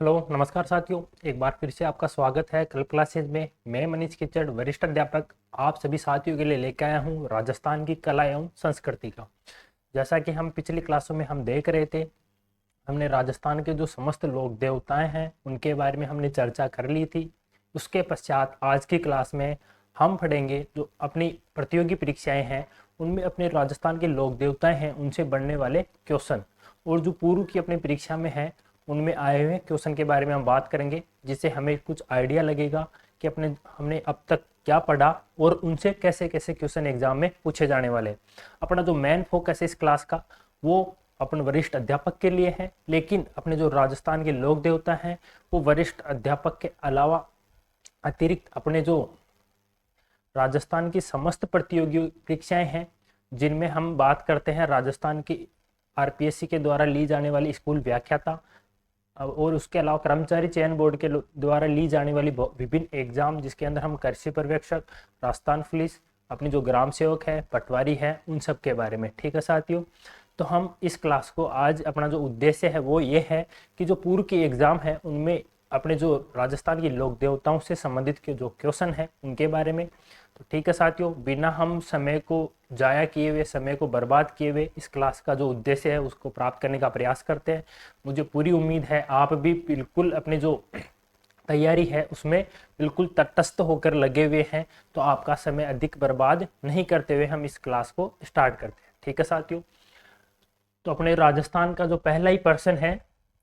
Hello नमस्कार साथियों, एक बार फिर से आपका स्वागत है कल क्लासेज में। मैं मनीष किचड़, वरिष्ठ अध्यापक, आप सभी साथियों के लिए लेकर आया हूँ राजस्थान की कला एवं संस्कृति का। जैसा कि हम पिछली क्लासों में हम देख रहे थे, हमने राजस्थान के जो समस्त लोक देवताएं हैं उनके बारे में हमने चर्चा कर ली थी। उसके पश्चात आज की क्लास में हम पढ़ेंगे जो अपनी प्रतियोगी परीक्षाएं हैं उनमें अपने राजस्थान के लोक देवताएं हैं उनसे बनने वाले क्वेश्चन, और जो पूर्व की अपनी परीक्षा में है उनमें आए हुए क्वेश्चन के बारे में हम बात करेंगे, जिससे हमें कुछ आइडिया लगेगा कि हमने अब तक क्या पढ़ा और उनसे कैसे कैसे क्वेश्चन एग्जाम में पूछे जाने वाले। अपना जो मेन फोकस है इस क्लास का वो अपन वरिष्ठ अध्यापक के लिए है, लेकिन अपने जो राजस्थान के लोक देवता हैं वो वरिष्ठ अध्यापक के अलावा अतिरिक्त अपने जो राजस्थान की समस्त प्रतियोगी परीक्षाएं हैं जिनमें हम बात करते हैं राजस्थान की आरपीएससी के द्वारा ली जाने वाली स्कूल व्याख्याता, और उसके अलावा कर्मचारी चयन बोर्ड के द्वारा ली जाने वाली विभिन्न एग्जाम जिसके अंदर हम कृषि पर्यवेक्षक, राजस्थान पुलिस, अपनी जो ग्राम सेवक है, पटवारी है, उन सब के बारे में। ठीक है साथियों, तो हम इस क्लास को आज अपना जो उद्देश्य है वो ये है कि जो पूर्व की एग्जाम है उनमें अपने जो राजस्थान की लोक देवताओं से संबंधित के जो क्वेश्चन है उनके बारे में। तो ठीक है साथियों, बिना हम समय को जाया किए हुए, समय को बर्बाद किए हुए इस क्लास का जो उद्देश्य है उसको प्राप्त करने का प्रयास करते हैं। मुझे पूरी उम्मीद है आप भी बिल्कुल अपने जो तैयारी है उसमें बिल्कुल तटस्थ होकर लगे हुए हैं, तो आपका समय अधिक बर्बाद नहीं करते हुए हम इस क्लास को स्टार्ट करते हैं। ठीक है साथियों, तो अपने राजस्थान का जो पहला ही प्रश्न है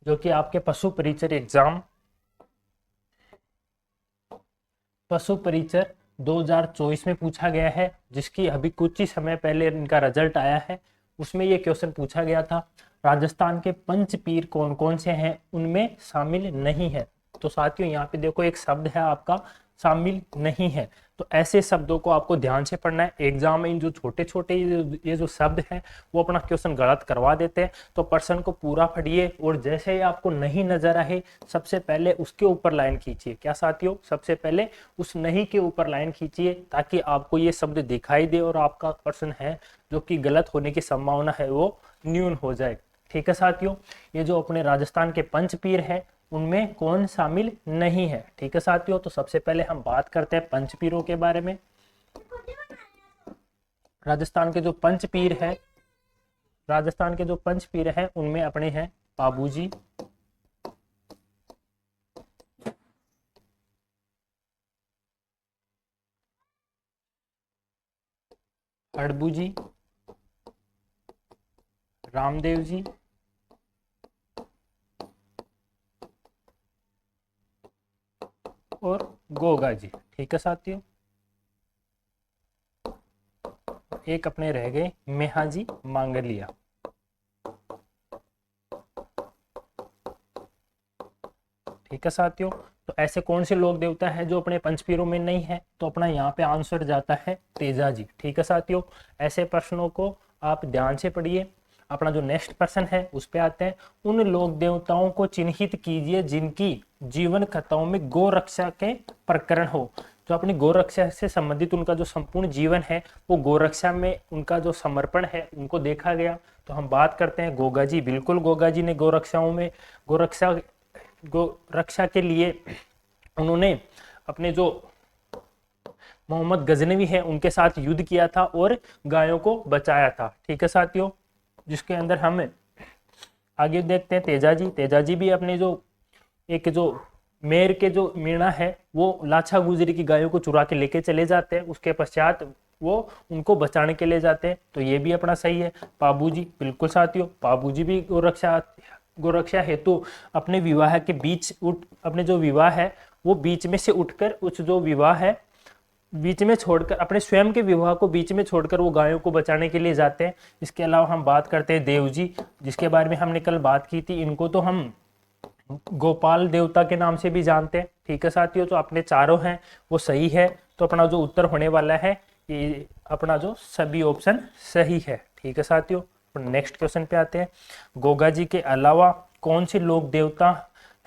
जो कि आपके पशु परिचर 2024 में पूछा गया है, जिसकी अभी कुछ ही समय पहले इनका रिजल्ट आया है। उसमें ये क्वेश्चन पूछा गया था राजस्थान के पंचपीर कौन कौन से हैं उनमें शामिल नहीं है। तो साथियों यहाँ पे देखो एक शब्द है आपका शामिल नहीं है, तो ऐसे शब्दों को आपको ध्यान से पढ़ना है। एग्जाम में इन जो छोटे छोटे ये जो शब्द हैं वो अपना क्वेश्चन गलत करवा देते हैं, तो प्रश्न को पूरा पढ़िए और जैसे ही आपको नहीं नजर आए सबसे पहले उसके ऊपर लाइन खींचिए। क्या साथियों, सबसे पहले उस नहीं के ऊपर लाइन खींचिए ताकि आपको ये शब्द दिखाई दे और आपका प्रश्न है जो कि गलत होने की संभावना है वो न्यून हो जाए। ठीक है साथियों, ये जो अपने राजस्थान के पंचपीर है उनमें कौन शामिल नहीं है। ठीक है साथियों, तो सबसे पहले हम बात करते हैं पंचपीरों के बारे में। राजस्थान के जो पंचपीर है राजस्थान के जो पंचपीर हैं उनमें अपने हैं पाबूजी, हड़बू जी, रामदेव जी, और गोगा जी। ठीक है साथियों, एक अपने रह गए मेहाजी मांगलिया। ठीक है साथियों, तो ऐसे कौन से लोक देवता है जो अपने पंचपीरों में नहीं है, तो अपना यहाँ पे आंसर जाता है तेजा जी। ठीक है साथियों, ऐसे प्रश्नों को आप ध्यान से पढ़िए। अपना जो नेक्स्ट प्रश्न है उस पे आते हैं। उन लोक देवताओं को चिन्हित कीजिए जिनकी जीवन कथाओं में गौ रक्षा के प्रकरण हो। जो अपनी गौ रक्षा से संबंधित उनका जो संपूर्ण जीवन है वो गौ रक्षा में उनका जो समर्पण है उनको देखा गया। तो हम बात करते हैं गोगा जी। बिल्कुल, गोगा जी ने गौ रक्षा के लिए उन्होंने अपने जो मोहम्मद गजनवी है उनके साथ युद्ध किया था और गायों को बचाया था। ठीक है साथियों, जिसके अंदर हम आगे देखते हैं तेजा जी भी अपने जो एक जो मेर के जो मीणा है वो लाछा गुजरी की गायों को चुरा के लेके चले जाते हैं, उसके पश्चात वो उनको बचाने के लिए जाते हैं। तो ये भी अपना सही है। पाबूजी, बिल्कुल साथियों, पाबूजी भी गोरक्षा हेतु अपने विवाह के बीच अपने जो विवाह है वो बीच में से उठकर उस जो विवाह है बीच में छोड़कर अपने स्वयं के विवाह को बीच में छोड़कर वो गायों को बचाने के लिए जाते हैं। इसके अलावा हम बात करते हैं देव जी, जिसके बारे में हमने कल बात की थी। इनको तो हम गोपाल देवता के नाम से भी जानते हैं। ठीक है साथियों, तो अपने चारों हैं वो सही है, तो अपना जो उत्तर होने वाला है ये अपना जो सभी ऑप्शन सही है। ठीक है साथियों, नेक्स्ट क्वेश्चन पे आते हैं। गोगा जी के अलावा कौन से लोक देवता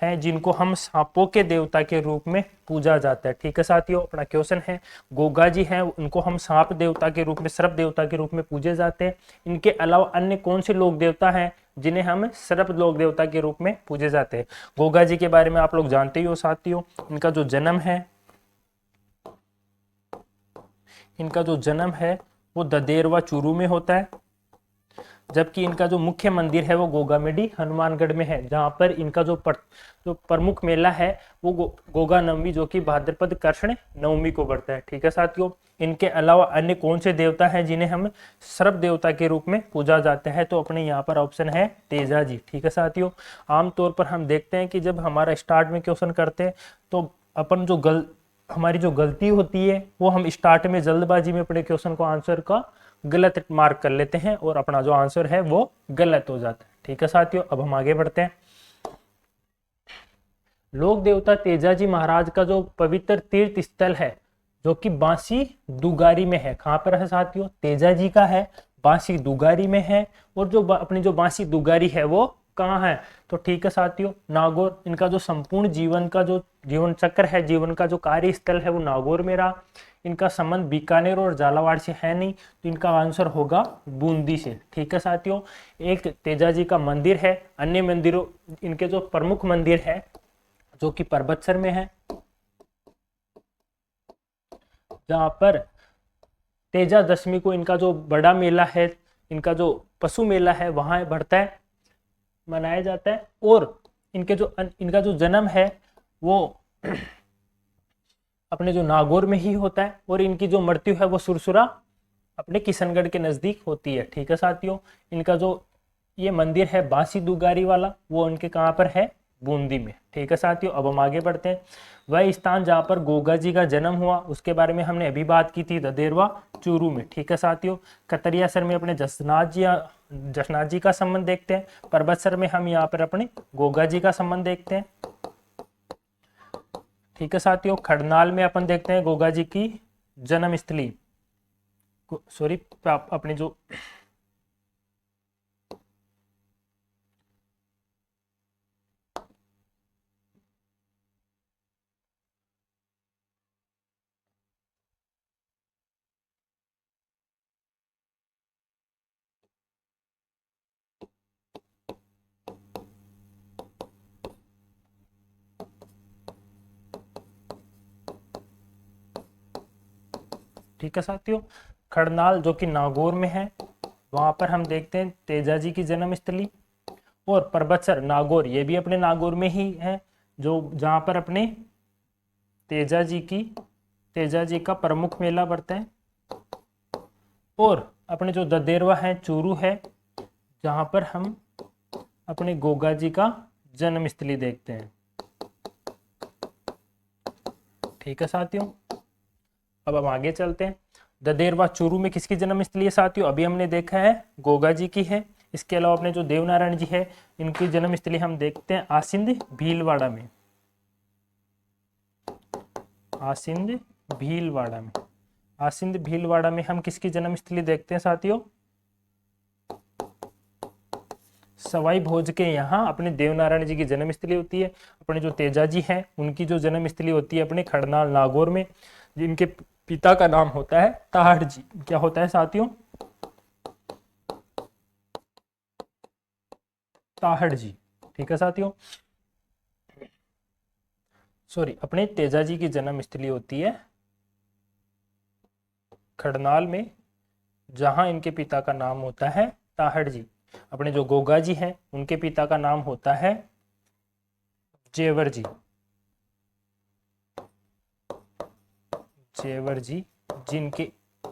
हैं जिनको हम सांपों के देवता के रूप में पूजा जाता है। ठीक है साथियों, अपना क्वेश्चन है गोगा जी हैं उनको हम सांप देवता के रूप में, सर्प देवता के रूप में पूजे जाते हैं। इनके अलावा अन्य कौन से लोक देवता हैं जिन्हें हम सर्प लोक देवता के रूप में पूजे जाते हैं। गोगा जी के बारे में आप लोग जानते ही हो साथियों। इनका जो जन्म है वो ददेरवा चूरू में होता है, जबकि इनका जो मुख्य मंदिर है वो गोगामेडी हनुमानगढ़ में है, जहां पर इनका जो प्रमुख मेला है वो गोगा नवमी, जो कि भाद्रपद कृष्ण नवमी को पड़ता है। ठीक है साथियों। इनके अलावा अन्य कौन से देवता हैं जिन्हें हम सर्प देवता के रूप में पूजा जाते हैं, तो अपने यहाँ पर ऑप्शन है तेजा जी। ठीक है साथियों। आमतौर पर हम देखते हैं कि जब हमारा स्टार्ट में क्वेश्चन करते हैं तो अपन हमारी जो गलती होती है वो हम स्टार्ट में जल्दबाजी में अपने क्वेश्चन को आंसर का गलत मार्क कर लेते हैं और अपना जो आंसर है वो गलत हो जाता है। ठीक है साथियों। अब हम आगे बढ़ते हैं। लोक देवता तेजाजी महाराज का जो पवित्र तीर्थ स्थल है जो कि बांसी दुगारी में है, कहां पर है साथियों? तेजाजी का है, बांसी दुगारी में है। और जो अपनी जो बांसी दुगारी है वो कहाँ है? तो ठीक है साथियों, नागौर। इनका जो संपूर्ण जीवन का जो जीवन चक्र है, जीवन का जो कार्य स्थल है वो नागौर में रहा। इनका संबंध बीकानेर और झालावाड़ से है नहीं, तो इनका आंसर होगा बूंदी से। ठीक है साथियों। एक तेजाजी का मंदिर है, अन्य मंदिरों इनके जो प्रमुख मंदिर है जो कि परबतसर में है, जहां पर तेजा दशमी को इनका जो बड़ा मेला है, इनका जो पशु मेला है वहां बढ़ता है, मनाया जाता है। और इनका जो जन्म है वो अपने जो नागौर में ही होता है, और इनकी जो मृत्यु है वो सुरसुरा अपने किशनगढ़ के नजदीक होती है। ठीक है साथियों। इनका जो ये मंदिर है बांसी दुगारी वाला, वो इनके कहाँ पर है? बूंदी में। ठीक है साथियों। अब हम आगे बढ़ते हैं। वह स्थान जहाँ पर गोगा जी का जन्म हुआ उसके बारे में हमने अभी बात की थी, ददेरवा चूरू में। ठीक है साथियों। कतरियासर में अपने जसनाथ जी का संबंध देखते हैं। परबतसर में हम यहाँ पर अपने गोगा जी का संबंध देखते हैं। ठीक है साथियों। खड़नाल में अपन देखते हैं गोगा जी की जन्म स्थली, सॉरी अपनी जो ठीक है साथियों, खड़नाल जो कि नागौर में है, वहां पर हम देखते हैं तेजाजी की जन्म स्थली। और परबतसर नागौर, ये भी अपने नागौर में ही है, जो जहां पर अपने तेजाजी का प्रमुख मेला पड़ता है। और अपने जो ददेरवा है चूरू है, जहां पर हम अपने गोगा जी का जन्म स्थली देखते हैं। ठीक है साथियों। अब हम आगे चलते हैं। ददेरवा चूरू में किसकी जन्म स्थली है साथियों? अभी हमने देखा है गोगा जी की है। इसके अलावा अपने जो देवनारायण जी है इनकी जन्म स्थली हम देखते हैं आसिंद भीलवाड़ा में। आसिंद भीलवाड़ा में हम किसकी जन्म स्थली देखते हैं साथियों? सवाई भोज के यहाँ अपने देवनारायण जी की जन्म स्थली होती है। अपने जो तेजाजी हैं उनकी जो जन्म स्थली होती है अपने खड़नाल नागौर में, जिनके पिता का नाम होता है ताहड़ जी। क्या होता है साथियों? ताहड़ जी। ठीक है साथियों। सॉरी, अपने तेजाजी की जन्म स्थली होती है खड़नाल में, जहां इनके पिता का नाम होता है ताहड़ जी। अपने जो गोगा जी हैं उनके पिता का नाम होता है जेवर जी। जिनके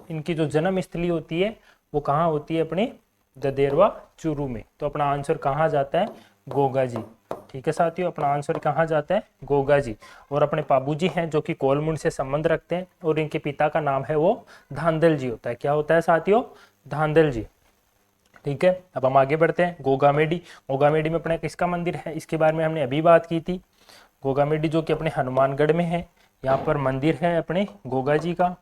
इनकी जो जन्म स्थली होती है वो कहाँ होती है? अपने ददेरवा चूरू में। तो अपना आंसर कहाँ जाता है? गोगा जी। ठीक है साथियों। अपना आंसर कहाँ जाता है? गोगा जी। और अपने पाबू जी हैं जो कि कोलमुंड से संबंध रखते हैं, और इनके पिता का नाम है वो धांधल जी होता है। क्या होता है साथियों? धांधल जी। ठीक है। अब हम आगे बढ़ते हैं। गोगामेडी में अपना किसका मंदिर है इसके बारे में हमने अभी बात की थी। गोगामेडी जो कि अपने हनुमानगढ़ में है, यहाँ पर मंदिर है अपने गोगा जी का,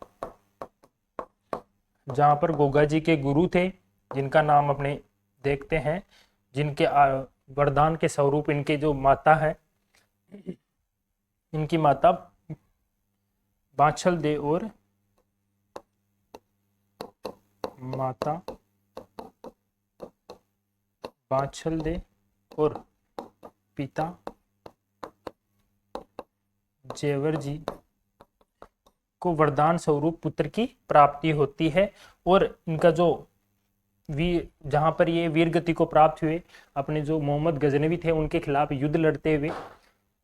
जहाँ पर गोगा जी के गुरु थे जिनका नाम अपने देखते हैं, जिनके वरदान के स्वरूप इनके जो माता है, इनकी माता बाछल दे और माता बांछल दे और पिता जेवर जी को वरदान स्वरूप पुत्र की प्राप्ति होती है। और इनका जो वीर, जहां पर ये वीर गति को प्राप्त हुए, अपने जो मोहम्मद गजनवी थे उनके खिलाफ युद्ध लड़ते हुए,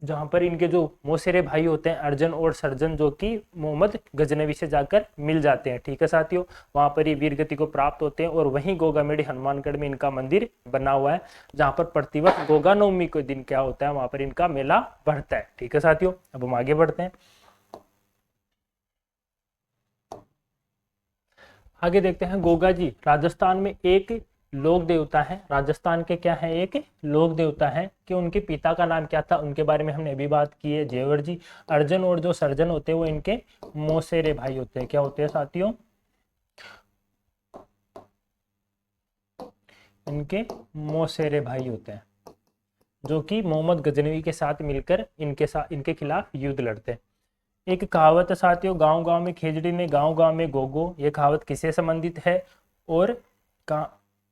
जहां पर इनके जो मौसेरे भाई होते हैं अर्जन और सर्जन, जो कि मोहम्मद गजनवी से जाकर मिल जाते हैं, ठीक है साथियों, वहां पर ये वीर गति को प्राप्त होते हैं। और वहीं गोगामेडी हनुमानगढ़ में इनका मंदिर बना हुआ है, जहां पर प्रतिवर्ष गोगा नवमी के दिन क्या होता है, वहां पर इनका मेला बढ़ता है, ठीक है साथियों। अब हम आगे बढ़ते हैं, आगे देखते हैं। गोगा जी राजस्थान में एक लोक देवता है, राजस्थान के क्या है, एक लोक देवता है, कि उनके पिता का नाम क्या था, उनके बारे में हमने अभी बात की है, जेवर जी। अर्जन और जो सर्जन होते हैं वो इनके मौसेरे भाई होते हैं, क्या होते हैं साथियों, इनके मौसेरे भाई होते हैं, जो कि मोहम्मद गजनवी के साथ मिलकर इनके खिलाफ युद्ध लड़ते हैं। एक कहावत है साथियों, गांव गांव में खिचड़ी ने गांव गांव में गोगो, ये कहावत किससे संबंधित है, और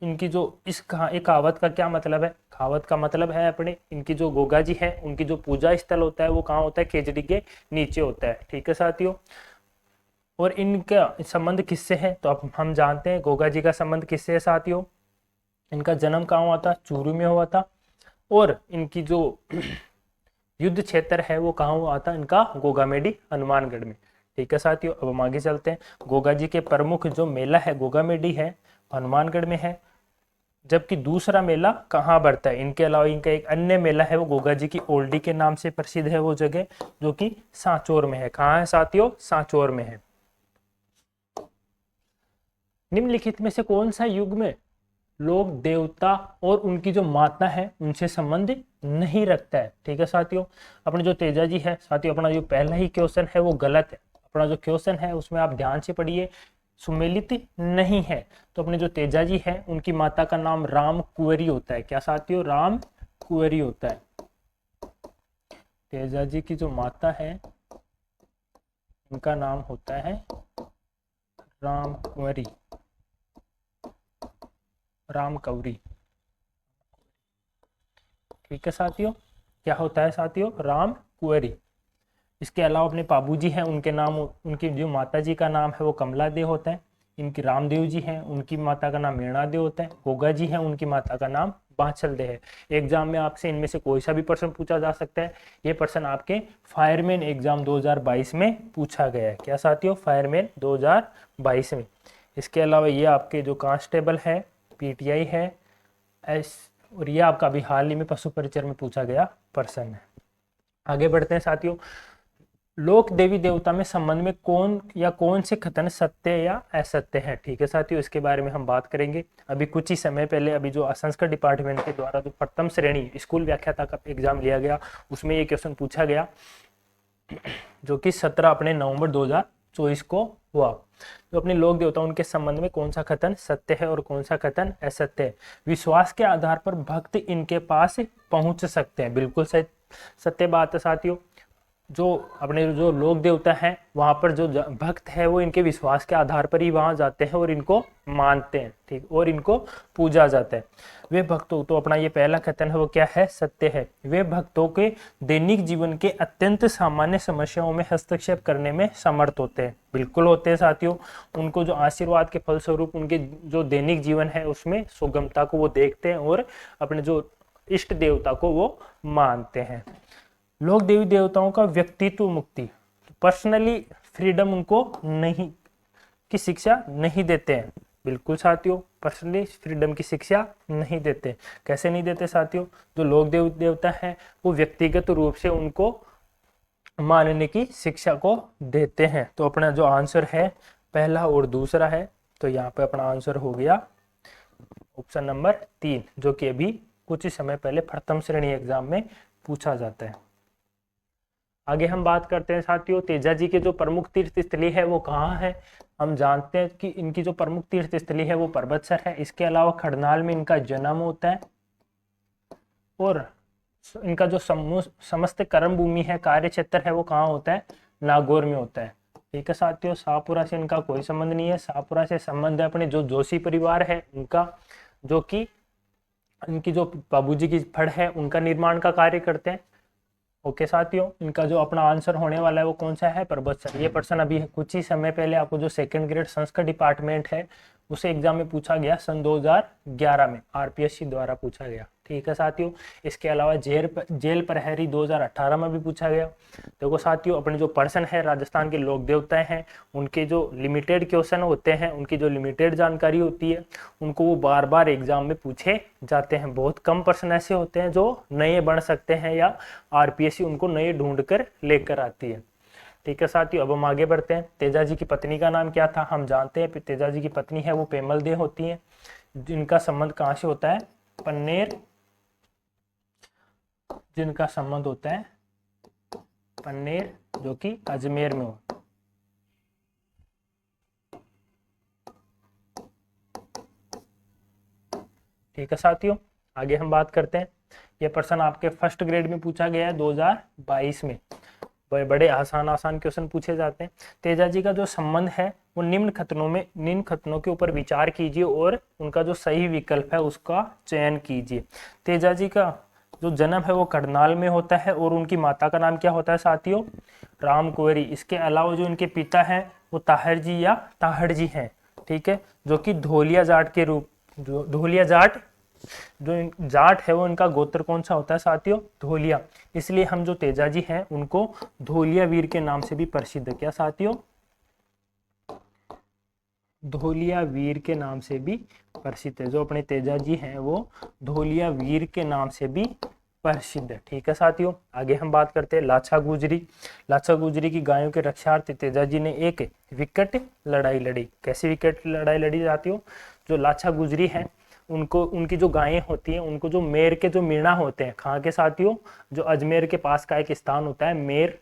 इनकी जो एक कहावत का क्या मतलब है, कहावत का मतलब है अपने इनकी जो गोगा जी है उनकी जो पूजा स्थल होता है वो कहाँ होता है, खिचड़ी के नीचे होता है, ठीक है साथियों। और इनका संबंध किससे है, तो अब हम जानते हैं गोगा जी का संबंध किससे है साथियों, इनका जन्म कहाँ हुआ था, चूरू में हुआ था, और इनकी जो युद्ध क्षेत्र है वो कहाँ हुआ था, इनका गोगामेडी हनुमानगढ़ में, ठीक है साथियों। अब हम आगे चलते हैं। गोगा जी के प्रमुख जो मेला है गोगामेडी है, हनुमानगढ़ में है, जबकि दूसरा मेला कहाँ बढ़ता है, इनके अलावा इनका एक अन्य मेला है वो गोगा जी की ओल्डी के नाम से प्रसिद्ध है वो जगह, जो कि सांचौर में है। कहाँ है साथियों, सांचौर में है। निम्नलिखित में से कौन सा युग में लोग देवता और उनकी जो माता है उनसे संबंध नहीं रखता है, ठीक है साथियों। अपने जो तेजा जी है साथियों, अपना जो पहला ही क्वेश्चन है वो गलत है, अपना जो क्वेश्चन है उसमें आप ध्यान से पढ़िए, सुमेलित नहीं है। तो अपने जो तेजा जी है उनकी माता का नाम राम कुंवरी होता है, क्या साथियों, राम कुंवरी होता है। तेजा जी की जो माता है उनका नाम होता है राम कुंवरी, राम कौरी, ठीक है साथियों, क्या होता है साथियों, राम कुंवरी। इसके अलावा अपने पाबू जी हैं उनके नाम, उनकी जो माता जी का नाम है वो कमला देव होता है। इनकी रामदेव जी हैं उनकी माता का नाम मीणा देव होता है। गोगा जी हैं उनकी माता का नाम बांछल दे है। एग्जाम में आपसे इनमें से कोई सा भी प्रश्न पूछा जा सकता है। ये प्रश्न आपके फायरमैन एग्जाम 2022 में पूछा गया है, क्या साथियों, फायरमैन 2022 में। इसके अलावा ये आपके जो कांस्टेबल है पीटीआई है और ये आपका अभी हाल ही में पशु परिचर में पूछा गया प्रश्न है। आगे बढ़ते हैं साथियों। लोक देवी देवता में संबंध में कौन से कथन सत्य या असत्य है, ठीक है साथियों, इसके बारे में हम बात करेंगे। अभी कुछ ही समय पहले अभी जो संस्कृत डिपार्टमेंट के द्वारा जो प्रथम श्रेणी स्कूल व्याख्याता का एग्जाम लिया गया उसमें ये क्वेश्चन पूछा गया, जो कि 17 अपने नवंबर 2024 को हुआ। तो अपने लोक देवता उनके संबंध में कौन सा कथन सत्य है और कौन सा कथन असत्य है। विश्वास के आधार पर भक्त इनके पास पहुंच सकते हैं, बिल्कुल सत्य बात है साथियों। जो अपने जो लोक देवता हैं वहां पर जो भक्त है वो इनके विश्वास के आधार पर ही वहां जाते हैं और इनको मानते हैं, ठीक, और इनको पूजा जाता है। वे भक्तों, तो अपना ये पहला कथन है वो क्या है, सत्य है। वे भक्तों के दैनिक जीवन के अत्यंत सामान्य समस्याओं में हस्तक्षेप करने में समर्थ होते हैं, बिल्कुल होते हैं साथियों। उनको जो आशीर्वाद के फलस्वरूप उनके जो दैनिक जीवन है उसमें सुगमता को वो देखते हैं और अपने जो इष्ट देवता को वो मानते हैं। लोक देवी देवताओं का व्यक्तित्व मुक्ति, पर्सनली फ्रीडम उनको नहीं की शिक्षा नहीं देते हैं, बिल्कुल साथियों, पर्सनली फ्रीडम की शिक्षा नहीं देते। कैसे नहीं देते साथियों, जो लोक देवी देवता है वो व्यक्तिगत रूप से उनको मानने की शिक्षा को देते हैं। तो अपना जो आंसर है पहला और दूसरा है, तो यहाँ पे अपना आंसर हो गया ऑप्शन नंबर 3, जो कि अभी कुछ ही समय पहले प्रथम श्रेणी एग्जाम में पूछा जाता है। आगे हम बात करते हैं साथियों, तेजा जी के जो प्रमुख तीर्थ स्थली है वो कहाँ है। हम जानते हैं कि इनकी जो प्रमुख तीर्थ स्थली है वो पर्वतसर है। इसके अलावा खड़नाल में इनका जन्म होता है और इनका जो समस्त कर्म भूमि है, कार्य क्षेत्र है, वो कहाँ होता है, नागौर में होता है, ठीक है साथियों। शाहपुरा से इनका कोई संबंध नहीं है। शाहपुरा से संबंध है अपने जो जोशी परिवार है उनका, जो कि इनकी जो बाबूजी की फड़ है उनका निर्माण का कार्य करते हैं। ओके साथियों, इनका जो अपना आंसर होने वाला है वो कौन सा है, पर्वत सर। ये प्रश्न अभी कुछ ही समय पहले आपको जो सेकंड ग्रेड संस्कृत डिपार्टमेंट है उसे एग्जाम में पूछा गया, सन 2011 में आरपीएससी द्वारा पूछा गया। ठीक है साथियों, इसके अलावा जेल प्रहरी 2018 में भी पूछा गया। देखो साथियों, अपने जो पर्सन है राजस्थान के लोक देवताएं हैं, उनके जो लिमिटेड क्वेश्चन होते हैं, उनकी जो लिमिटेड जानकारी होती है, उनको वो बार बार एग्जाम में पूछे जाते हैं। बहुत कम पर्सन ऐसे होते हैं जो नए बन सकते हैं या आरपीएससी उनको नए ढूंढ कर लेकर आती है। ठीक है साथियों, अब हम आगे बढ़ते हैं। तेजा जी की पत्नी का नाम क्या था, हम जानते हैं तेजा जी की पत्नी है वो पेमल दे होती है, जिनका संबंध कहाँ से होता है, पन्नेर, जिनका संबंध होता है पन्नेर, जो कि अजमेर में हो। ठीक है साथियों, आगे हम बात करते हैं। यह प्रश्न आपके फर्स्ट ग्रेड में पूछा गया है 2022 में। बड़े आसान क्वेश्चन पूछे जाते हैं। तेजा जी का जो संबंध है वो निम्न कथनों के ऊपर विचार कीजिए और उनका जो सही विकल्प है उसका चयन कीजिए। तेजा जी का जो जन्म है वो करनाल में होता है और उनकी माता का नाम क्या होता है साथियों, राम कुंवरी। इसके अलावा जो इनके पिता हैं वो ताहिर जी या ताहड़ जी हैं। ठीक है, जो कि धोलिया जाट के रूप, जो धोलिया जाट, जो जाट है वो इनका गोत्र कौन सा होता है साथियों, धोलिया। इसलिए हम जो तेजा जी हैं उनको धोलिया वीर के नाम से भी प्रसिद्ध है। क्या साथियों, धोलिया वीर के नाम से भी प्रसिद्ध है। जो अपने तेजा जी हैं वो धोलिया वीर के नाम से भी प्रसिद्ध है। ठीक है साथियों, आगे हम बात करते हैं लाछा गुजरी। लाछा गुजरी की गायों के रक्षार्थ तेजा जी ने एक विकट लड़ाई लड़ी। कैसी विकट लड़ाई लड़ी जाती हो, जो लाछा गुजरी है उनको, उनकी जो गायें होती हैं उनको जो मेर के जो मीणा होते हैं, कहाँ के साथियों, जो अजमेर के पास का एक स्थान होता है मेर,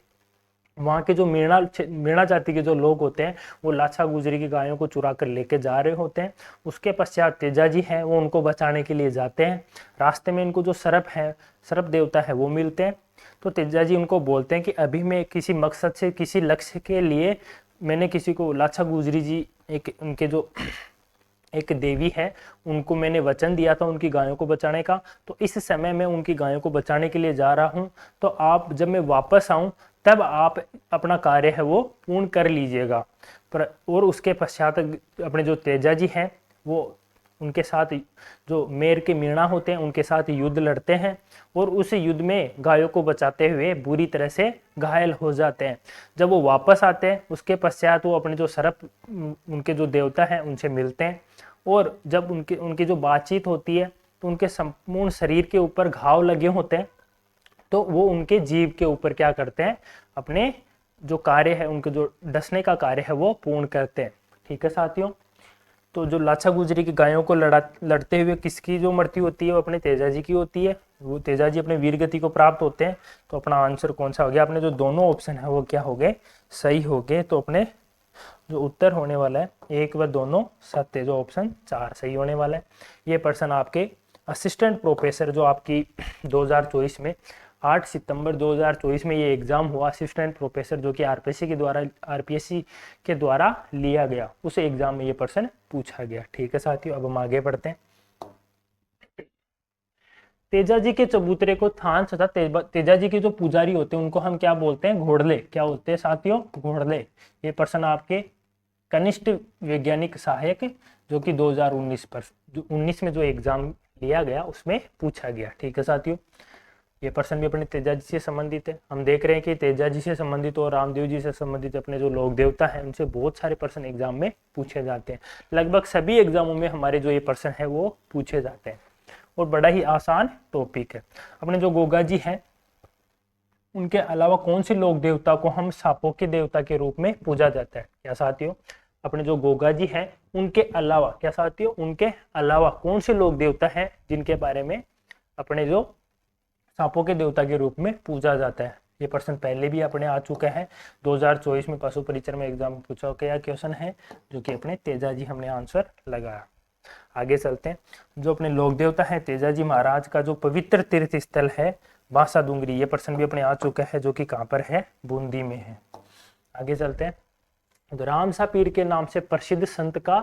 वहाँ के जो मीणा जाति के जो लोग होते हैं वो लाछा गुजरी की गायों को चुरा कर लेके जा रहे होते हैं। उसके पश्चात तेजा जी हैं वो उनको बचाने के लिए जाते हैं। रास्ते में इनको जो सर्प देवता है वो मिलते हैं। तो तेजा जी उनको बोलते हैं कि अभी मैं किसी मकसद से, किसी लक्ष्य के लिए मैंने किसी को, लाछा गुजरी जी एक उनके जो एक देवी है, उनको मैंने वचन दिया था उनकी गायों को बचाने का। तो इस समय मैं उनकी गायों को बचाने के लिए जा रहा हूँ, तो आप जब मैं वापस आऊँ तब आप अपना कार्य है वो पूर्ण कर लीजिएगा। पर और उसके पश्चात अपने जो तेजा जी हैं वो उनके साथ जो मेर के मीणा होते हैं उनके साथ युद्ध लड़ते हैं और उस युद्ध में गायों को बचाते हुए बुरी तरह से घायल हो जाते हैं। जब वो वापस आते हैं उसके पश्चात वो अपने जो सर्प, उनके जो देवता हैं उनसे मिलते हैं और जब उनकी जो बातचीत होती है तो उनके संपूर्ण शरीर के ऊपर घाव लगे होते हैं। तो वो उनके जीव के ऊपर क्या करते हैं, अपने जो कार्य है, उनके जो डसने का कार्य है वो पूर्ण करते हैं। ठीक है साथियों, तो जो लाछा गुजरी की गायों को लड़ते हुए किसकी जो मृत्यु होती है वो अपने तेजा जी की होती है। वो तेजा जी अपने वीर गति को प्राप्त होते हैं। तो अपना आंसर कौन सा हो गया, अपने जो दोनों ऑप्शन है वो क्या हो गए, सही हो गए। तो अपने जो उत्तर होने वाला है एक व दोनों सत्य, जो ऑप्शन 4 सही होने वाला है। ये पर्सन आपके असिस्टेंट प्रोफेसर, जो आपकी 2024 में 8 सितंबर 2024 में ये एग्जाम हुआ, असिस्टेंट प्रोफेसर, जो कि आरपीएससी के द्वारा लिया गया, उस एग्जाम में ये पर्सन पूछा गया। ठीक है साथियों, अब हम आगे बढ़ते हैं। तेजा जी के चबूतरे को थान तथा तेजा जी के जो पुजारी होते हैं उनको हम क्या बोलते हैं, घोड़ले। क्या होते हैं साथियों, घोड़ले। ये पर्सन आपके कनिष्ठ वैज्ञानिक सहायक, जो कि 2019 पर 19 में जो एग्जाम लिया गया उसमें पूछा गया। ठीक है साथियों, ये पर्सन भी अपने तेजा जी से संबंधित है। हम देख रहे हैं कि तेजा जी से संबंधित और रामदेव जी से संबंधित अपने जो लोक देवता हैं उनसे बहुत सारे पर्सन एग्जाम में पूछे जाते हैं। लगभग सभी एग्जामों में हमारे जो ये पर्सन है वो पूछे जाते हैं और बड़ा ही आसान टॉपिक है। अपने जो गोगा जी हैं उनके अलावा कौन से लोक देवता को हम सांपों के देवता के रूप में पूजा जाता है, क्या साथियों, अपने जो गोगा जी हैं उनके अलावा, क्या साथियों, उनके अलावा कौन से लोक देवता हैं जिनके बारे में अपने जो सांपों के देवता के रूप में पूजा जाता है। ये प्रश्न पहले भी अपने आ चुका है 2024 में पशु परिचर में एग्जाम में पूछा गया क्वेश्चन है, जो कि अपने तेजा जी हमने आंसर लगाया। आगे चलते हैं। जो अपने लोक देवता है तेजा जी महाराज का जो पवित्र तीर्थ स्थल है बांसा डूंगरी, ये प्रश्न भी अपने आ चुका है, जो कि कहाँ पर है, बूंदी में है। आगे चलते हैं। तो रामसा पीर के नाम से प्रसिद्ध संत का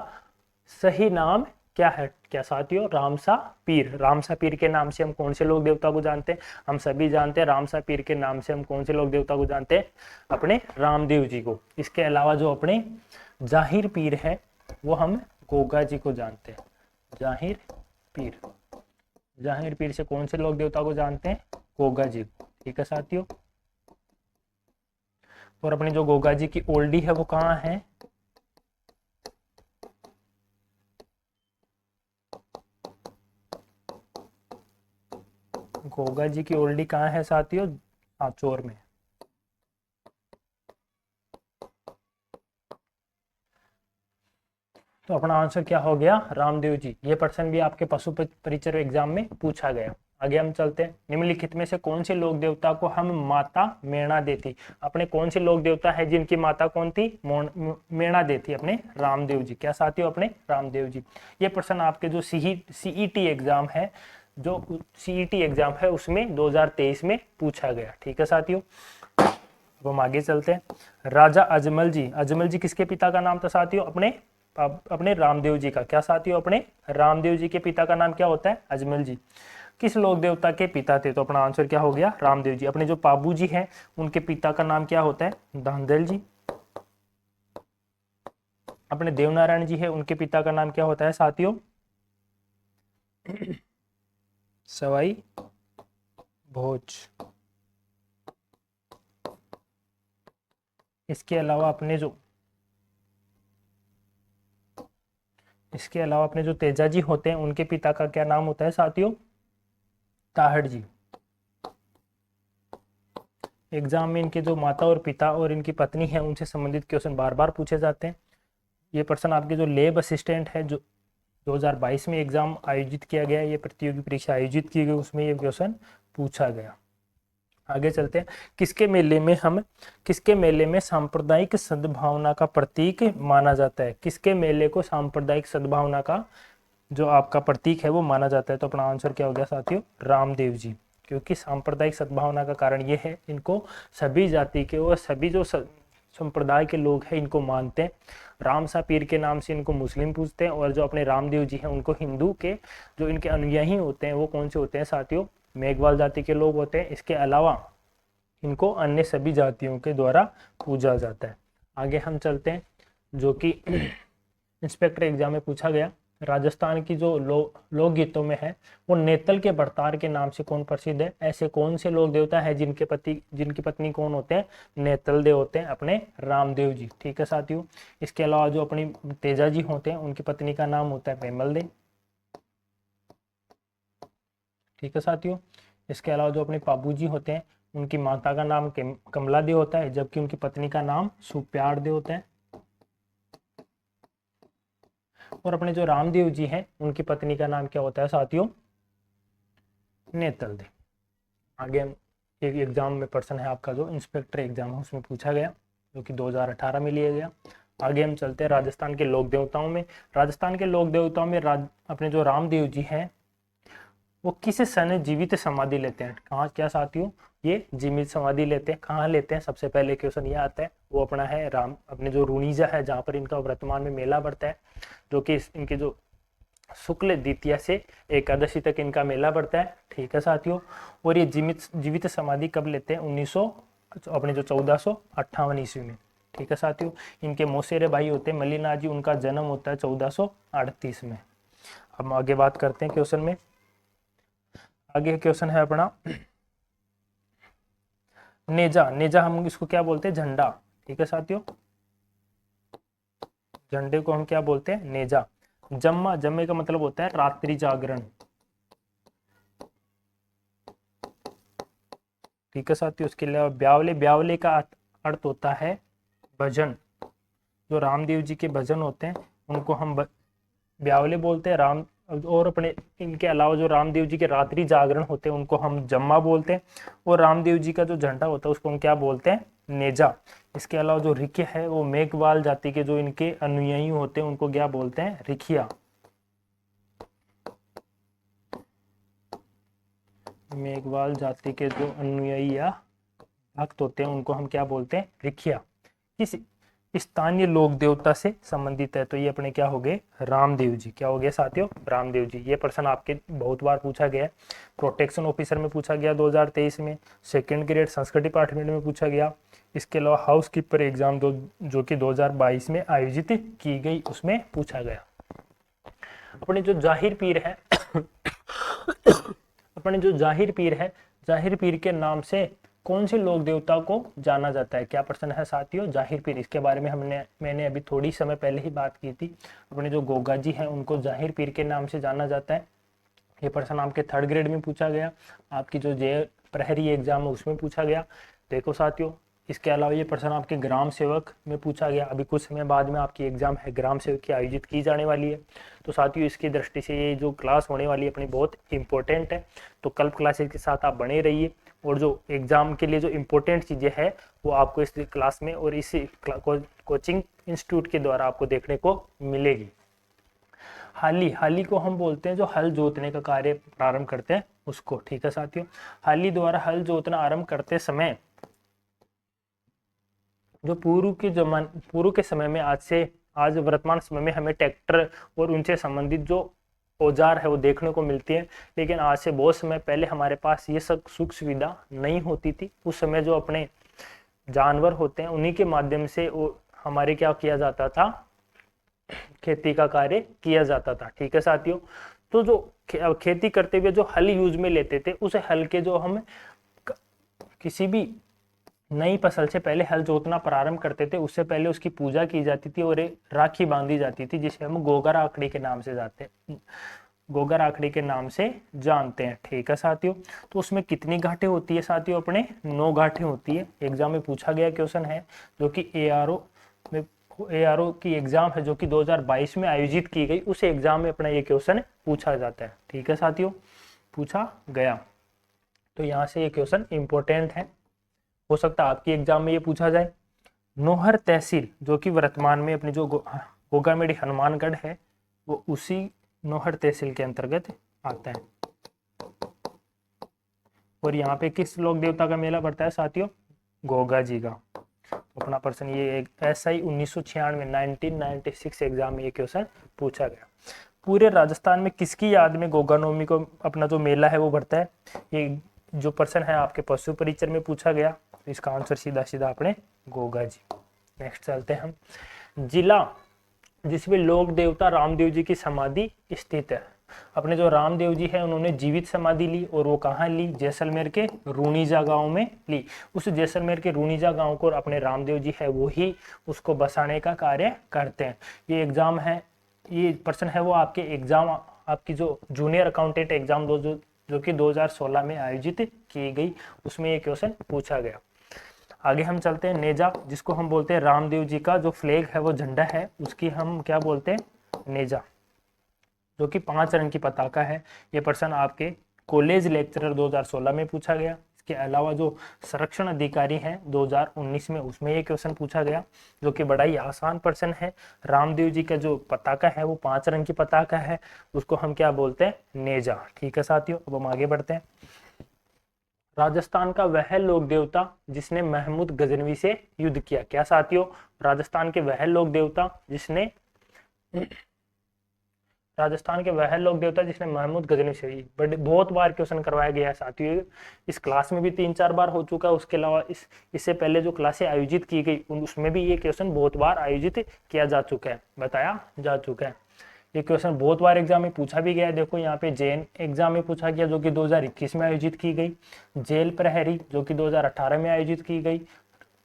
सही नाम क्या है, क्या साथियों, रामसा पीर। रामसा पीर के नाम से हम कौन से लोक देवता को जानते हैं, हम सभी जानते हैं। रामसा पीर के नाम से हम कौन से लोक देवता को जानते हैं, अपने रामदेव जी को। इसके अलावा जो अपने जाहिर पीर है वो हम गोगा जी को जानते हैं। जाहिर पीर, जाहिर पीर से कौन से लोक देवता को जानते हैं, गोगा जी को। ठीक है साथियों। और अपनी जो गोगा जी की ओल्डी है वो कहाँ है, गोगा जी की ओल्डी कहाँ है साथियों, सांचौर में। तो अपना आंसर क्या हो गया, रामदेव जी। ये प्रश्न भी आपके पशु परिचर एग्जाम में पूछा गया। आगे हम चलते हैं। निम्नलिखित में से कौन से लोक देवता को हम माता मेणा देती, अपने कौन से लोक देवता है जिनकी माता कौन थी, मेणा देती, अपने रामदेव जी। क्या साथियों, अपने रामदेव जी। ये प्रश्न आपके जो सीईटी एग्जाम है, जो सीईटी एग्जाम है उसमें 2023 में पूछा गया। ठीक है साथियों। अब हम आगे चलते हैं। राजा अजमल जी, अजमल जी किसके पिता का नाम था साथियों, अपने रामदेव जी का। क्या साथियों, अपने रामदेव जी के पिता का नाम क्या होता है, अजमल जी। किस लोक देवता के पिता थे, तो अपना आंसर क्या हो गया, रामदेव जी। अपने जो पाबू जी हैं उनके पिता का नाम क्या होता है, धांधल जी। अपने देवनारायण जी है उनके पिता का नाम क्या होता है साथियों, सवाई भोज। इसके अलावा अपने जो तेजा जी होते हैं उनके पिता का क्या नाम होता है साथियों, ताहड़ जी। एग्जाम में इनके जो माता और पिता और इनकी पत्नी है उनसे संबंधित क्वेश्चन बार बार पूछे जाते हैं। ये पर्सन आपके जो लेब असिस्टेंट है, जो 2022 में एग्जाम आयोजित किया गया, ये प्रतियोगी परीक्षा आयोजित की गई, उसमें ये क्वेश्चन पूछा गया। आगे चलते हैं। किसके मेले में सांप्रदायिक सद्भावना का प्रतीक माना जाता है, किसके मेले को सांप्रदायिक सद्भावना का जो आपका प्रतीक है वो माना जाता है, तो अपना आंसर क्या हो गया साथियों, रामदेव जी। क्योंकि सांप्रदायिक सद्भावना का कारण ये है, इनको सभी जाति के और सभी जो संप्रदाय के लोग हैं इनको मानते हैं। रामसा पीर के नाम से इनको मुस्लिम पूजते हैं, और जो अपने रामदेव जी हैं उनको हिंदू के जो इनके अनुयायी होते हैं वो कौन से होते हैं साथियों, मेघवाल जाति के लोग होते हैं। इसके अलावा इनको अन्य सभी जातियों के द्वारा पूजा जाता है। आगे हम चलते हैं, जो कि इंस्पेक्टर एग्जाम में पूछा गया। राजस्थान की जो लोकगीतों में है वो नेतल के बरतार के नाम से कौन प्रसिद्ध है, ऐसे कौन से लोक देवता है जिनकी पत्नी कौन होते हैं, नेतल देव होते हैं, अपने रामदेव जी। ठीक है साथियों। इसके अलावा जो अपनी तेजा जी होते हैं उनकी पत्नी का नाम होता है पेमल देव। ठीक है साथियों। इसके अलावा जो अपने पाबू जी होते हैं उनकी माता का नाम कमला देव होता है, जबकि उनकी पत्नी का नाम सुप्यार देव होता है। और अपने जो रामदेव जी हैं उनकी पत्नी का नाम क्या होता है साथियों, नेतल देव। आगे एक एग्जाम में पर्सन है आपका जो इंस्पेक्टर एग्जाम है उसमें पूछा गया, जो कि 2018 में लिया गया। आगे हम चलते हैं राजस्थान के लोक देवताओं में। राजस्थान के लोक देवताओं में अपने जो रामदेव जी हैं वो किस सन जीवित समाधि लेते हैं, कहाँ, क्या साथियों, ये जीवित समाधि लेते हैं। कहाँ लेते हैं, सबसे पहले क्वेश्चन ये आता है, वो अपना है अपने जो रूणीजा है जहाँ पर इनका वर्तमान में मेला बढ़ता है, जो कि इनके जो शुक्ल द्वितीया से एकादशी तक इनका मेला बढ़ता है। ठीक है साथियों। और ये जीवित समाधि कब लेते हैं, 1458 ईस्वी में। ठीक है साथियों। इनके मौसेरे भाई होते हैं मल्लिनाथ जी, उनका जन्म होता है 1438 में। अब आगे बात करते हैं क्वेश्चन में। आगे क्वेश्चन है अपना नेजा। नेजा हम इसको क्या बोलते हैं, झंडा। ठीक है साथियों। झंडे को हम क्या बोलते हैं, नेजा। जम्मा, जम्मे का मतलब होता है रात्रि जागरण। ठीक है साथियों। उसके अलावा ब्यावले, ब्यावले का अर्थ होता है भजन। जो रामदेव जी के भजन होते हैं उनको हम ब्यावले बोलते हैं। और अपने इनके अलावा जो रामदेव जी के रात्रि जागरण होते हैं उनको हम जम्मा बोलते हैं। और रामदेव जी का जो झंडा होता है उसको हम क्या बोलते हैं, नेजा। इसके अलावा जो रिख्य है वो मेघवाल जाति के जो इनके अनुयायी होते हैं उनको क्या बोलते हैं, रिखिया। मेघवाल जाति के जो अनुयायी या भक्त होते हैं उनको हम क्या बोलते हैं, रिखिया। स्थानीय लोक देवता से संबंधित है, तो ये अपने क्या हो गए, रामदेव जी। क्या हो गया साथियों, रामदेव जी। ये प्रश्न आपके बहुत बार पूछा गया है। प्रोटेक्शन ऑफिसर में पूछा गया 2023 में, सेकंड ग्रेड संस्कृत डिपार्टमेंट में पूछा गया। इसके अलावा हाउस कीपर एग्जाम जो कि 2022 में आयोजित की गई, उसमें पूछा गया। अपने जो जाहिर पीर है अपने जो जाहिर पीर है, जाहिर पीर के नाम से कौन से लोक देवता को जाना जाता है? क्या प्रश्न है साथियों, जाहिर पीर। इसके बारे में मैंने अभी थोड़ी समय पहले ही बात की थी। अपने जो गोगा जी हैं उनको जाहिर पीर के नाम से जाना जाता है। ये प्रश्न आपके थर्ड ग्रेड में पूछा गया, आपकी जो जे प्रहरी एग्जाम है उसमें पूछा गया। देखो साथियों, इसके अलावा ये प्रश्न आपके ग्राम सेवक में पूछा गया। अभी कुछ समय बाद में आपकी एग्जाम है ग्राम सेवक की आयोजित की जाने वाली है। तो साथियों, इसकी दृष्टि से ये जो क्लास होने वाली है अपनी बहुत इंपॉर्टेंट है। तो कल्प क्लासेस के साथ आप बने रहिए, और जो एग्जाम के लिए जो इम्पोर्टेंट चीज़ें हैं वो आपको इस क्लास में और इस कोचिंग इंस्टीट्यूट के द्वारा आपको देखने को मिलेगी। हाली को हम बोलते हैं जो हल जोतने का कार्य प्रारंभ करते हैं उसको। ठीक है साथियों, हाली द्वारा हल जोतना आरंभ करते समय जो पूर्व के समय में आज वर्तमान समय में हमें ट्रैक्टर और उनसे संबंधित जो औजार है वो देखने को मिलती है। लेकिन आज से बहुत समय पहले हमारे पास ये सब सुख सुविधा नहीं होती थी। उस समय जो अपने जानवर होते हैं उन्हीं के माध्यम से वो हमारे क्या किया जाता था, खेती का कार्य किया जाता था। ठीक है साथियों, तो जो खेती करते हुए जो हल यूज में लेते थे, उस हल के जो हम किसी भी नई फसल से पहले हल जोतना प्रारंभ करते थे, उससे पहले उसकी पूजा की जाती थी और राखी बांधी जाती थी, जिसे हम गोगर आखड़ी के नाम से गोगर आखड़ी के नाम से जानते हैं। ठीक है साथियों, तो उसमें कितनी घाटें होती है साथियों, अपने 9 घाटें होती है। एग्जाम में पूछा गया क्वेश्चन है, जो कि एआरओ की एग्जाम है जो कि 2022 में आयोजित की गई, उस एग्जाम में अपना ये क्वेश्चन पूछा जाता है। ठीक है साथियों, पूछा गया, तो यहाँ से ये क्वेश्चन इंपॉर्टेंट है, हो सकता है आपकी एग्जाम में ये पूछा जाए। नोहर तहसील जो कि वर्तमान में अपनी जो गोगामेडी हनुमानगढ़ है, वो उसी नोहर तहसील के अंतर्गत आता है। और यहाँ पे किस लोक देवता का मेला पड़ता है साथियों, गोगा जी का। अपना प्रश्न ये SI 1996 1996 एग्जाम में ये क्वेश्चन पूछा गया। पूरे राजस्थान में किसकी याद में गोगा नवमी को अपना जो मेला है वो बढ़ता है? ये जो प्रश्न है आपके पशु परिचर में पूछा गया, तो इसका आंसर सीधा सीधा अपने गोगा जी। नेक्स्ट चलते हैं हम। जिला जिसमें लोक देवता रामदेव जी की समाधि स्थित है। अपने जो रामदेव जी है उन्होंने जीवित समाधि ली, और वो कहाँ ली, जैसलमेर के रूणीजा गांव में ली। उस जैसलमेर के रूणीजा गांव को अपने रामदेव जी है वो ही उसको बसाने का कार्य करते हैं। ये एग्जाम है, ये प्रश्न है वो आपके एग्जाम, आपकी जो जूनियर अकाउंटेंट एग्जाम जो कि 2016 में आयोजित की गई, उसमें ये क्वेश्चन पूछा गया। आगे हम चलते हैं। नेजा, जिसको हम बोलते हैं रामदेव जी का जो फ्लैग है वो झंडा है, उसकी हम क्या बोलते हैं, नेजा, जो कि 5 रंग की पताका है। ये प्रश्न आपके कॉलेज लेक्चरर 2016 में पूछा गया। इसके अलावा जो संरक्षण अधिकारी हैं 2019 में, उसमें ये क्वेश्चन पूछा गया, जो कि बड़ा ही आसान प्रश्न है। रामदेव जी का जो पताका है वो 5 रंग की पताका है, उसको हम क्या बोलते हैं, नेजा। ठीक है साथियों, अब हम आगे बढ़ते हैं। राजस्थान का वह लोक देवता जिसने महमूद गजनवी से युद्ध किया। क्या साथियों, राजस्थान के वह लोक देवता जिसने महमूद गजनवी से, बट बहुत बार क्वेश्चन करवाया गया है साथियों, इस क्लास में भी 3-4 बार हो चुका है। उसके अलावा इससे पहले जो क्लासें आयोजित की गई उसमें भी ये क्वेश्चन बहुत बार आयोजित किया जा चुका है, बताया जा चुका है। ये क्वेश्चन बहुत बार एग्जाम में पूछा भी गया है। देखो यहाँ पे जेन एग्जाम में पूछा गया, जो कि 2021 में आयोजित की गई। जेल प्रहरी जो कि 2018 में आयोजित की गई।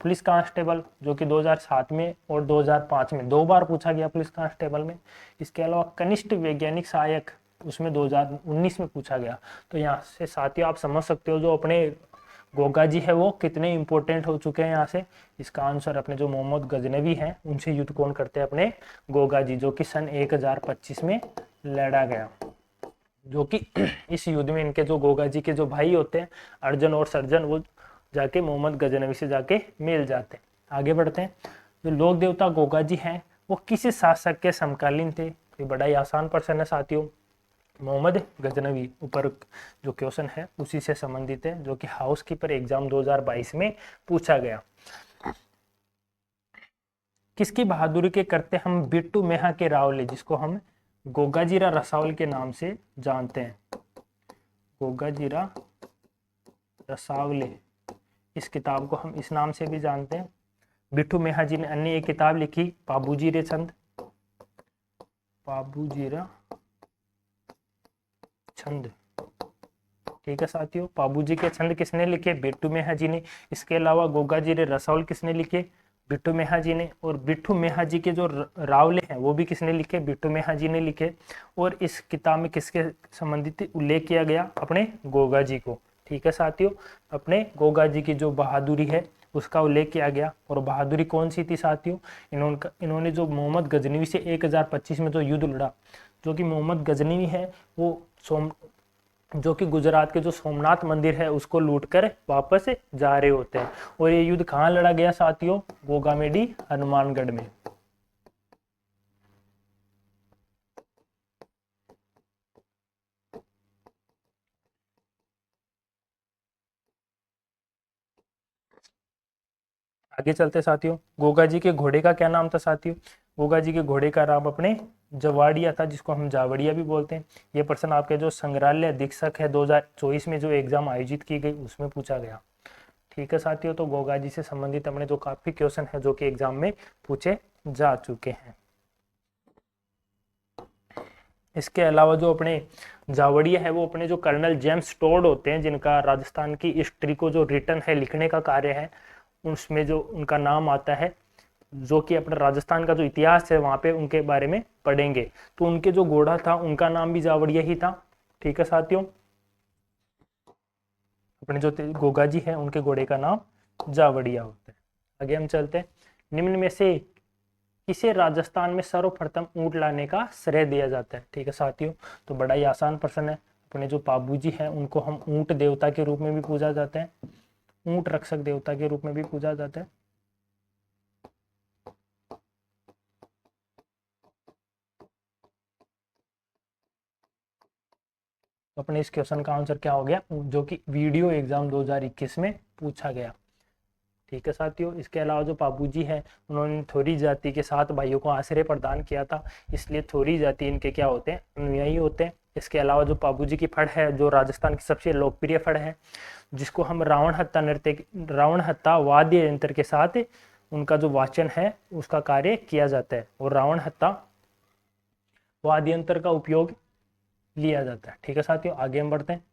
पुलिस कांस्टेबल जो कि 2007 में और 2005 में 2 बार पूछा गया पुलिस कांस्टेबल में। इसके अलावा कनिष्ठ वैज्ञानिक सहायक उसमें 2019 में पूछा गया। तो यहाँ से साथियों आप समझ सकते हो जो अपने गोगा जी है वो कितने इंपॉर्टेंट हो चुके हैं। यहाँ से इसका आंसर अपने जो मोहम्मद गजनवी हैं उनसे युद्ध कौन करते हैं, अपने गोगा जी, जो कि सन 1025 में लड़ा गया। जो कि इस युद्ध में इनके जो गोगा जी के जो भाई होते हैं अर्जुन और सर्जन, वो जाके मोहम्मद गजनवी से जाके मिल जाते हैं। आगे बढ़ते हैं। जो लोक देवता गोगा जी हैं वो किस शासक के समकालीन थे? ये बड़ा ही आसान प्रश्न है साथियों, मोहम्मद गजनवी। ऊपर जो क्वेश्चन है उसी से संबंधित है, जो कि हाउस कीपर एग्जाम 2022 में पूछा गया। किसकी बहादुरी के करते हम बिट्टू मेहा के रावले, जिसको हम गोगाजीरा रसावल के नाम से जानते हैं, गोगाजीरा रसावले, इस किताब को हम इस नाम से भी जानते हैं। बिट्टू मेहा जी ने अन्य एक किताब लिखी, पाबूजी रे छंद, पाबूजीरा छंद। ठीक है साथियों, पाबूजी के छंद किसने लिखे? बिट्टू मेहा जी ने। इसके अलावा गोगाजी रे रसावल किसने लिखे? बिट्टू मेहा जी ने। और बिट्टू मेहा जी के जो रावले हैं वो भी किसने लिखे? बिट्टू मेहा जी ने लिखे। और इस किताब में किसके संबंधित उल्लेख किया गया? अपने गोगा जी को। ठीक है साथियों, अपने गोगा जी की जो बहादुरी है उसका उल्लेख किया गया। और बहादुरी कौन सी थी साथियों? इन्होंने जो मोहम्मद गजनवी से 1025 में जो युद्ध लड़ा, जो कि मोहम्मद गजनवी है वो जो कि गुजरात के जो सोमनाथ मंदिर है उसको लूटकर वापस जा रहे होते हैं। और ये युद्ध कहाँ लड़ा गया साथियों? गोगामेडी हनुमानगढ़ में। आगे चलते साथियों, गोगा जी के घोड़े का क्या नाम था साथियों? गोगा जी के घोड़े का नाम अपने जवाड़िया था, जिसको हम जावड़िया भी बोलते हैं। ये प्रश्न आपके जो संग्रहालय अधीक्षक है 2024 में जो एग्जाम आयोजित की गई उसमें पूछा गया। ठीक है साथियों, तो गोगा जी से संबंधित अपने जो काफी क्वेश्चन है जो कि एग्जाम में पूछे जा चुके हैं। इसके अलावा जो अपने जावड़िया है वो अपने जो कर्नल जेम्स टोड होते हैं, जिनका राजस्थान की हिस्ट्री को जो रिटर्न है लिखने का कार्य है, उसमें जो उनका नाम आता है, जो कि अपना राजस्थान का जो इतिहास है वहां पे उनके बारे में पढ़ेंगे। तो उनके जो घोड़ा था उनका नाम भी जावड़िया ही था। ठीक है साथियों, अपने जो गोगा जी है उनके घोड़े का नाम जावड़िया होता है। आगे हम चलते हैं। निम्न में से किसे राजस्थान में सर्वप्रथम ऊंट लाने का श्रेय दिया जाता है? ठीक है साथियों, तो बड़ा ही आसान प्रश्न है। अपने जो पाबूजी हैं उनको हम ऊंट देवता के रूप में भी पूजा जाता है, ऊंट रक्षक देवता के रूप में भी पूजा जाता है। तो अपने इस क्वेश्चन का आंसर क्या हो गया, जो कि वीडियो एग्जाम 2021 में पूछा गया। ठीक है साथियों, इसके अलावा जो पाबूजी हैं उन्होंने थोरी जाति के 7 भाइयों को आश्रय प्रदान किया था, इसलिए थोरी जाति इनके क्या होते हैं? अनुयायी होते हैं। इसके अलावा जो पाबूजी की फड़ है जो राजस्थान की सबसे लोकप्रिय फड़ है, जिसको हम रावण हत्ता वाद्य यंत्र के साथ उनका जो वाचन है उसका कार्य किया जाता है, और रावण हत्ता वाद्य यंत्र का उपयोग लिया जाता है। ठीक है साथियों, आगे हम बढ़ते हैं।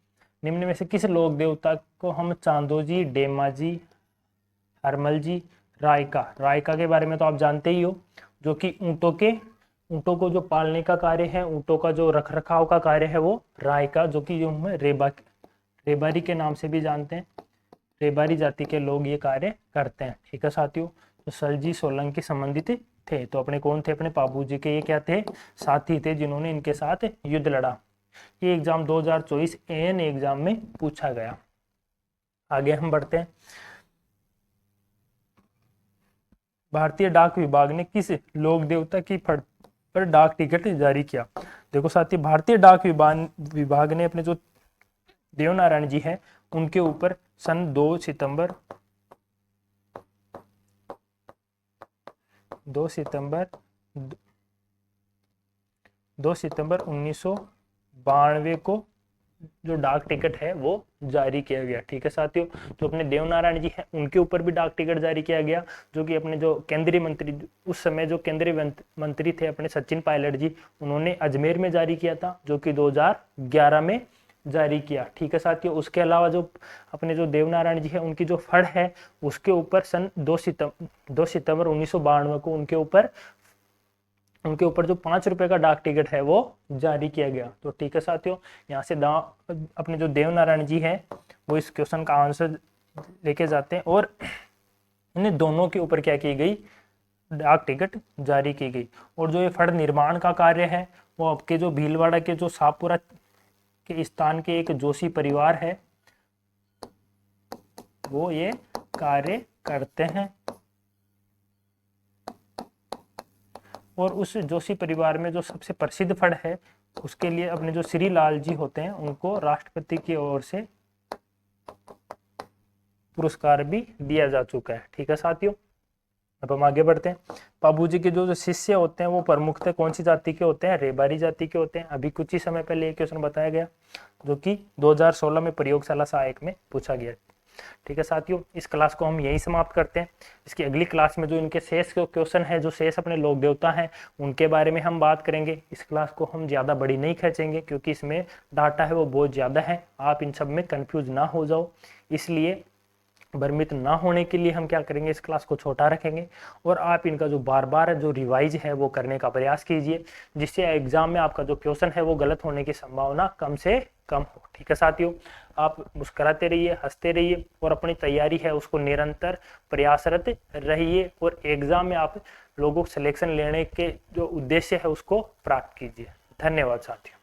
निम्न में से किस लोक देवता को हम चांदोजी, डेमाजी, हरमल जी, रायका के बारे में तो आप जानते ही हो, जो कि ऊंटों को जो पालने का कार्य है, ऊंटों का जो रख रखाव का कार्य है वो रायका, जो कि जो हम रेबारी के नाम से भी जानते हैं, रेबारी जाति के लोग ये कार्य करते हैं। ठीक है साथियों, तो सलजी सोलंकी संबंधित थे। तो अपने कौन थे? अपने पाबूजी के ये क्या थे? साथी थे, जिन्होंने इनके साथ युद्ध लड़ा। ये एग्जाम 2024 एएन एग्जाम में पूछा गया। आगे हम बढ़ते हैं। भारतीय डाक विभाग ने किस लोक देवता की फड़ पर डाक टिकट जारी किया? देखो साथी, भारतीय डाक विभाग ने अपने जो देवनारायण जी हैं उनके ऊपर सन 2 सितंबर 1992 को जो डाक टिकट है वो जारी किया गया। ठीक है साथियों, तो अपने देवनारायण जी हैं उनके ऊपर भी डाक टिकट जारी किया गया, जो कि अपने जो केंद्रीय मंत्री उस समय जो केंद्रीय मंत्री थे अपने सचिन पायलट जी, उन्होंने अजमेर में जारी किया था, जो कि 2011 में जारी किया। ठीक है साथियों, उसके अलावा जो अपने जो देवनारायण जी है उनकी जो फड़ है उसके ऊपर सन 2 सितंबर 1992 को उनके ऊपर जो 5 रुपए का डाक टिकट है वो जारी किया गया। तो ठीक है साथियों, यहाँ से अपने जो देवनारायण जी हैं वो इस क्वेश्चन का आंसर लेके जाते हैं, और इन दोनों के ऊपर क्या की गई? डाक टिकट जारी की गई। और जो ये फड़ निर्माण का कार्य है वो आपके जो भीलवाड़ा के जो सापुरा के स्थान के एक जोशी परिवार है वो ये कार्य करते हैं। और उस जोशी परिवार में जो सबसे प्रसिद्ध फड़ है उसके लिए अपने जो श्री लाल जी होते हैं उनको राष्ट्रपति की ओर से पुरस्कार भी दिया जा चुका है। ठीक है साथियों, अब हम आगे बढ़ते हैं। बाबूजी के जो जो शिष्य होते हैं वो प्रमुखतः कौन सी जाति के होते हैं? रेबारी जाति के होते हैं। अभी कुछ ही समय पहले ये क्वेश्चन बताया गया जो कि 2016 में प्रयोगशाला सहायक में पूछा गया। ठीक है साथियों, इस क्लास को हम यहीं समाप्त करते हैं। इसकी अगली क्लास में जो इनके शेष क्वेश्चन है, जो शेष अपने लोक देवता हैं उनके बारे में हम बात करेंगे। इस क्लास को हम ज़्यादा बड़ी नहीं खींचेंगे क्योंकि इसमें डाटा है वो बहुत ज़्यादा है, आप इन सब में कंफ्यूज ना हो जाओ। इसलिए भ्रमित ना होने के लिए हम क्या करेंगे, इस क्लास को छोटा रखेंगे और आप इनका जो बार बार जो रिवाइज है वो करने का प्रयास कीजिए, जिससे एग्जाम में आपका जो क्वेश्चन है वो गलत होने की संभावना कम से कम हो। ठीक है साथियों, आप मुस्कुराते रहिए, हंसते रहिए और अपनी तैयारी है उसको निरंतर प्रयासरत रहिए और एग्जाम में आप लोगों को सिलेक्शन लेने के जो उद्देश्य है उसको प्राप्त कीजिए। धन्यवाद साथियों।